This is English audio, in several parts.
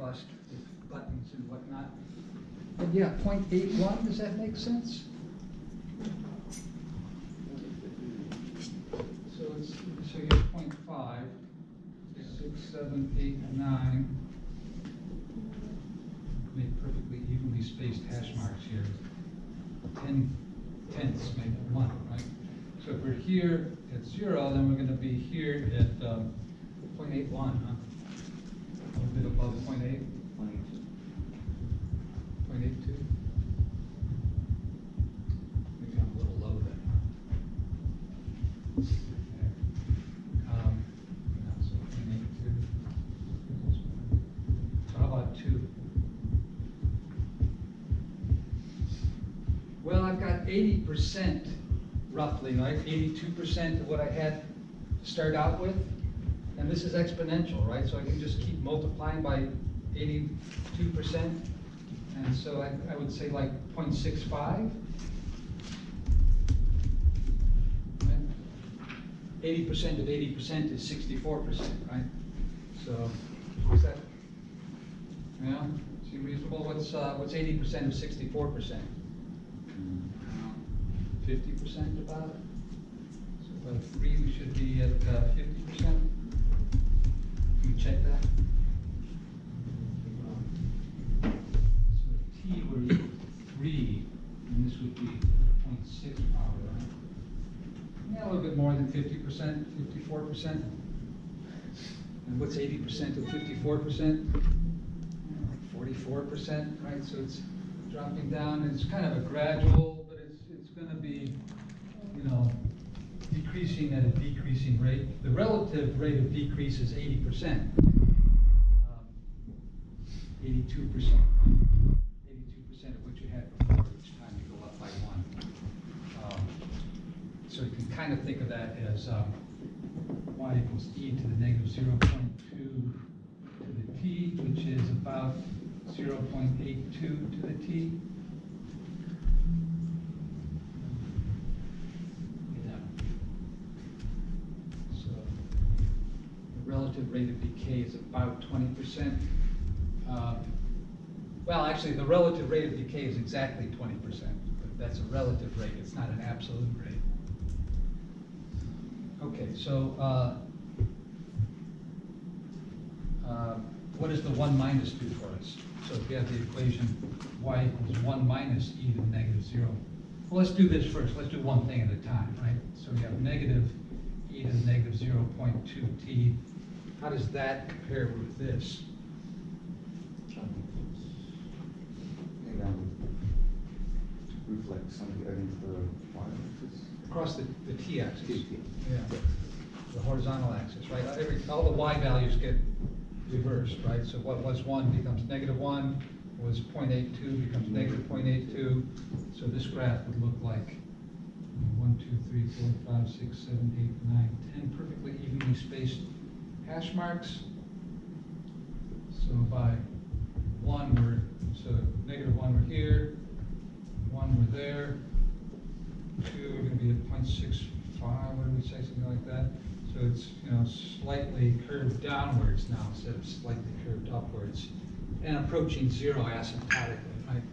robust with buttons and whatnot. And yeah, 0.81, does that make sense? So you have 0.5, 6, 7, 8, 9. Make perfectly evenly spaced hash marks here. 10 tenths make 1, right? So if we're here at 0, then we're going to be here at 0.81, huh? A little bit above 0.8. 0.82. Maybe I'm a little low then. So 0.82. So how about 2? Well, I've got 80% roughly, right? 82% of what I had to start out with. And this is exponential, right? So I can just keep multiplying by 82%. And so I would say like 0.65. 80% of 80% is 64%, right? So is that, yeah, seem reasonable? What's 80% of 64%? 50% about it. So by 3, we should be at 50%. Can you check that? So if t were equal to 3, and this would be 0.6 probably, right? Yeah, a little bit more than 50%, 54%. And what's 80% of 54%? Like 44%, right? So it's dropping down, and it's kind of a gradual, but it's going to be, you know, decreasing at a decreasing rate. The relative rate of decrease is 80%. 82%. 82% of what you had before each time you go up by 1. So you can kind of think of that as y equals e to the negative 0.2 to the t, which is about 0.82 to the t. Yeah. So the relative rate of decay is about 20%. Well, actually, the relative rate of decay is exactly 20%, but that's a relative rate. It's not an absolute rate. Okay, so what does the 1 minus do for us? So if we have the equation y equals 1 minus e to the negative 0. Well, let's do this first. Let's do one thing at a time, right? So we have negative e to the negative 0.2t. How does that compare with this? Reflect something against the y-axis. Across the t-axis. Yeah. The horizontal axis, right? All the y values get reversed, right? So what was 1 becomes negative 1, was 0.82 becomes negative 0.82. So this graph would look like 1, 2, 3, 4, 5, 6, 7, 8, 9, 10 perfectly evenly spaced hash marks. So by 1, so negative 1 we're here, 1 we're there, 2 we're going to be at 0.65, what do we say, something like that. So it's, you know, slightly curved downwards now instead of slightly curved upwards, and approaching 0 asymptotically, right?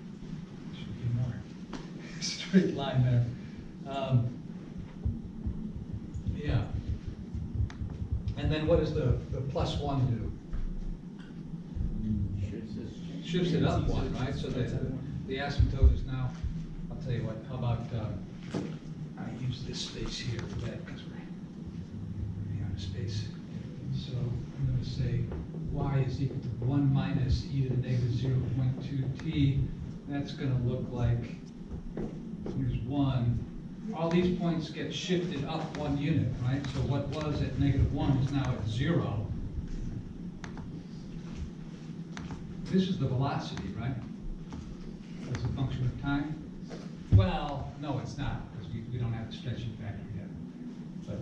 Should be more straight line there. Yeah. And then what does the plus 1 do? Shifts it up 1, right? So the asymptote is now, I'll tell you what, how about I use this space here for that because we're out of space. So I'm going to say y is equal to 1 minus e to the negative 0.2t. That's going to look like, here's 1. All these points get shifted up 1 unit, right? So what was at negative 1 is now at 0. This is the velocity, right? As a function of time. Well, no, it's not, because we don't have the stretching factor yet.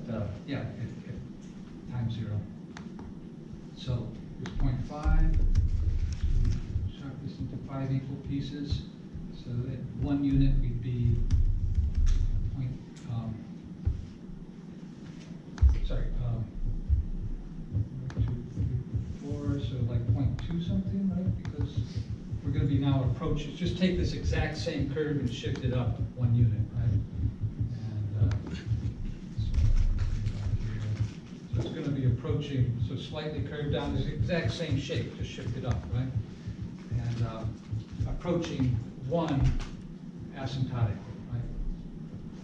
But yeah, at time 0. So here's 0.5. Sharp this into 5 equal pieces. So at 1 unit, we'd be sorry, 1, 2, 3, 4. So like 0.2 something, right? now approach, just take this exact same curve and shift it up 1 unit, right? And so it's going to be approaching, so slightly curved down, this exact same shape, just shift it up, right? And approaching 1 asymptotically, right?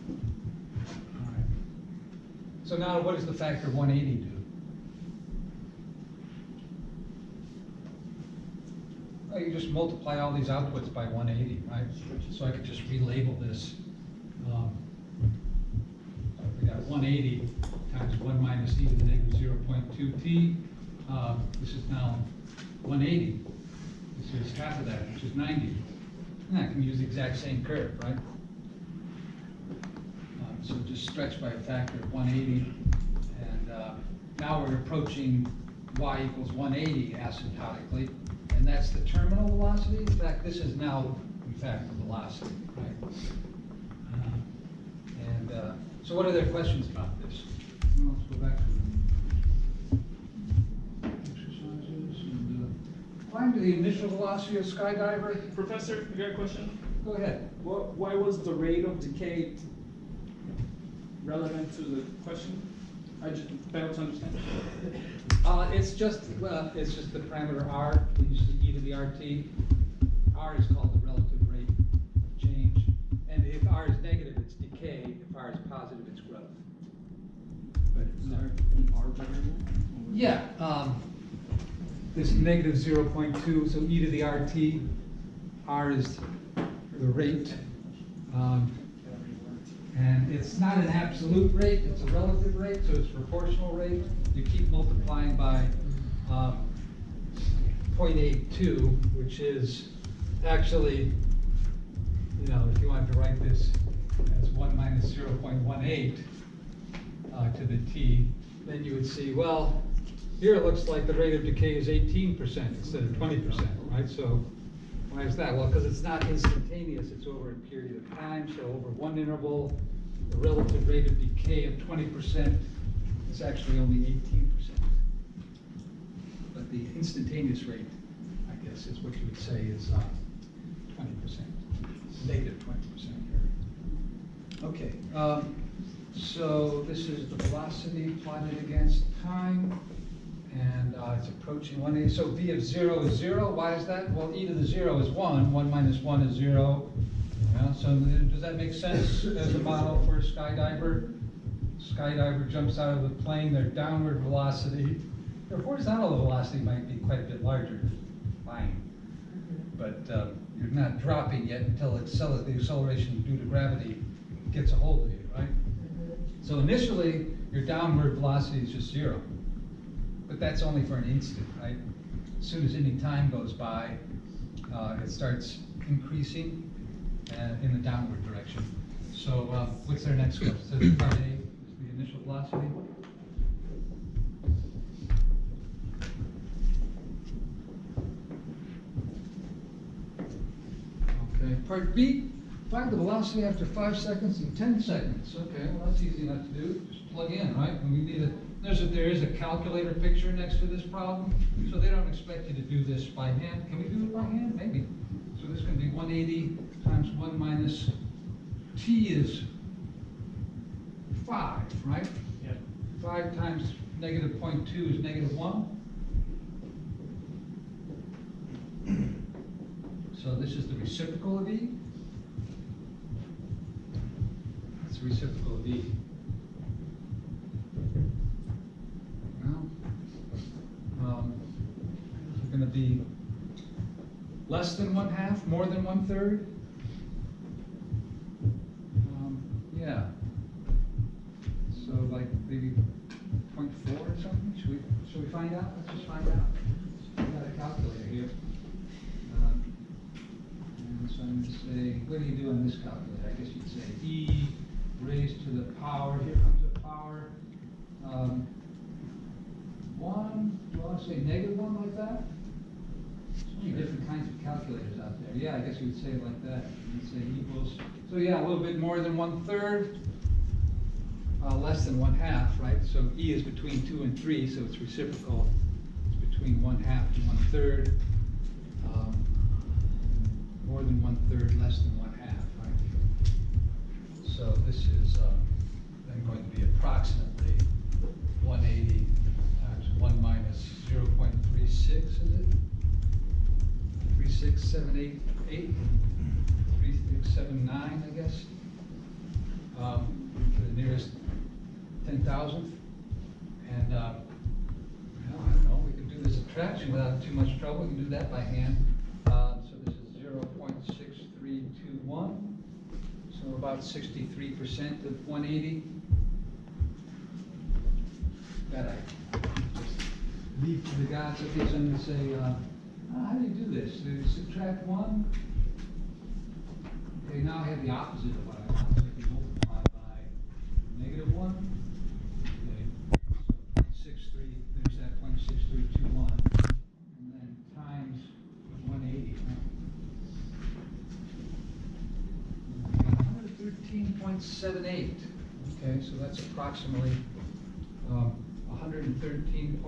All right. So now what does the factor 180 do? Well, you just multiply all these outputs by 180, right? So I could just relabel this. We got 180 times 1 minus e to the negative 0.2 t. This is now 180. This is half of that, which is 90. And I can use the exact same curve, right? So just stretch by a factor of 180. And now we're approaching y equals 180 asymptotically. And that's the terminal velocity. In fact, this is now, in fact, the velocity, right? So what are their questions about this? Well, let's go back to the exercises and find the initial velocity of skydiver. Professor, I got a question. Go ahead. Why was the rate of decay relevant to the question? I just failed to understand. It's just the parameter r. We use the e to the rt. R is called the relative rate of change. And if r is negative, it's decay. If r is positive, it's growth. But Is there an R variable? yeah, this negative 0.2, so e to the rt. R is the rate. And it's not an absolute rate, it's a relative rate, so it's proportional rate. You keep multiplying by 0.82, which is actually, you know, if you wanted to write this as 1 minus 0.18 to the t, then you would see, well, here it looks like the rate of decay is 18% instead of 20%, right? So why is that? Well, because it's not instantaneous, it's over a period of time. So over one interval, the relative rate of decay of 20% is actually only 18%. But the instantaneous rate, I guess, is what you would say is 20%, negative 20% here. Okay, so this is the velocity plotted against time. And it's approaching 180. So v of 0 is 0. Why is that? Well, e to the 0 is 1. 1 minus 1 is 0. Yeah, so does that make sense as a model for a skydiver? Skydiver jumps out of the plane, their downward velocity. Their horizontal velocity might be quite a bit larger. Fine. But you're not dropping yet until the acceleration due to gravity gets a hold of you, right? So initially, your downward velocity is just 0. But that's only for an instant, right? As soon as any time goes by, it starts increasing in the downward direction. So what's their next question? So part A is the initial velocity. Okay, part B, find the velocity after 5 seconds and 10 seconds. Okay, well that's easy enough to do. Just plug in, right? And we need a there is a calculator picture next to this problem, so they don't expect you to do this by hand. Can we do it by hand? Maybe. So this is going to be 180 times 1 minus t is 5, right? Yeah. 5 times negative 0.2 is negative 1. So this is the reciprocal of e. That's the reciprocal of e. Is it going to be less than 1/2, more than 1/3? Yeah. So like maybe 0.4 or something? Should we find out? Let's just find out. We've got a calculator here. And so I'm going to say, what do you do on this calculator? I guess you'd say e raised to the power. Here comes the power. 1, do I want to say negative 1 like that? So many different kinds of calculators out there. Yeah, I guess you would say it like that. You'd say equals, so yeah, a little bit more than 1/3, less than 1/2, right? So e is between 2 and 3, so it's reciprocal. It's between 1/2 and 1/3. less than 1/2, right? So this is then going to be approximately 180 times 1 minus 0.36, is it? 36788, 3679, I guess, to the nearest 10,000th. And, well, I don't know, we can do the subtraction without too much trouble. We can do that by hand. So this is 0.6321, so about 63% of 180. That I just leave to the gods if there's something to say, how do you do this? Do you subtract 1? Okay, now I have the opposite of what I want. So I can multiply by -1. Okay, so 0.63, there's that 0.6321. And then times 180. 113.78. Okay, so that's approximately 113.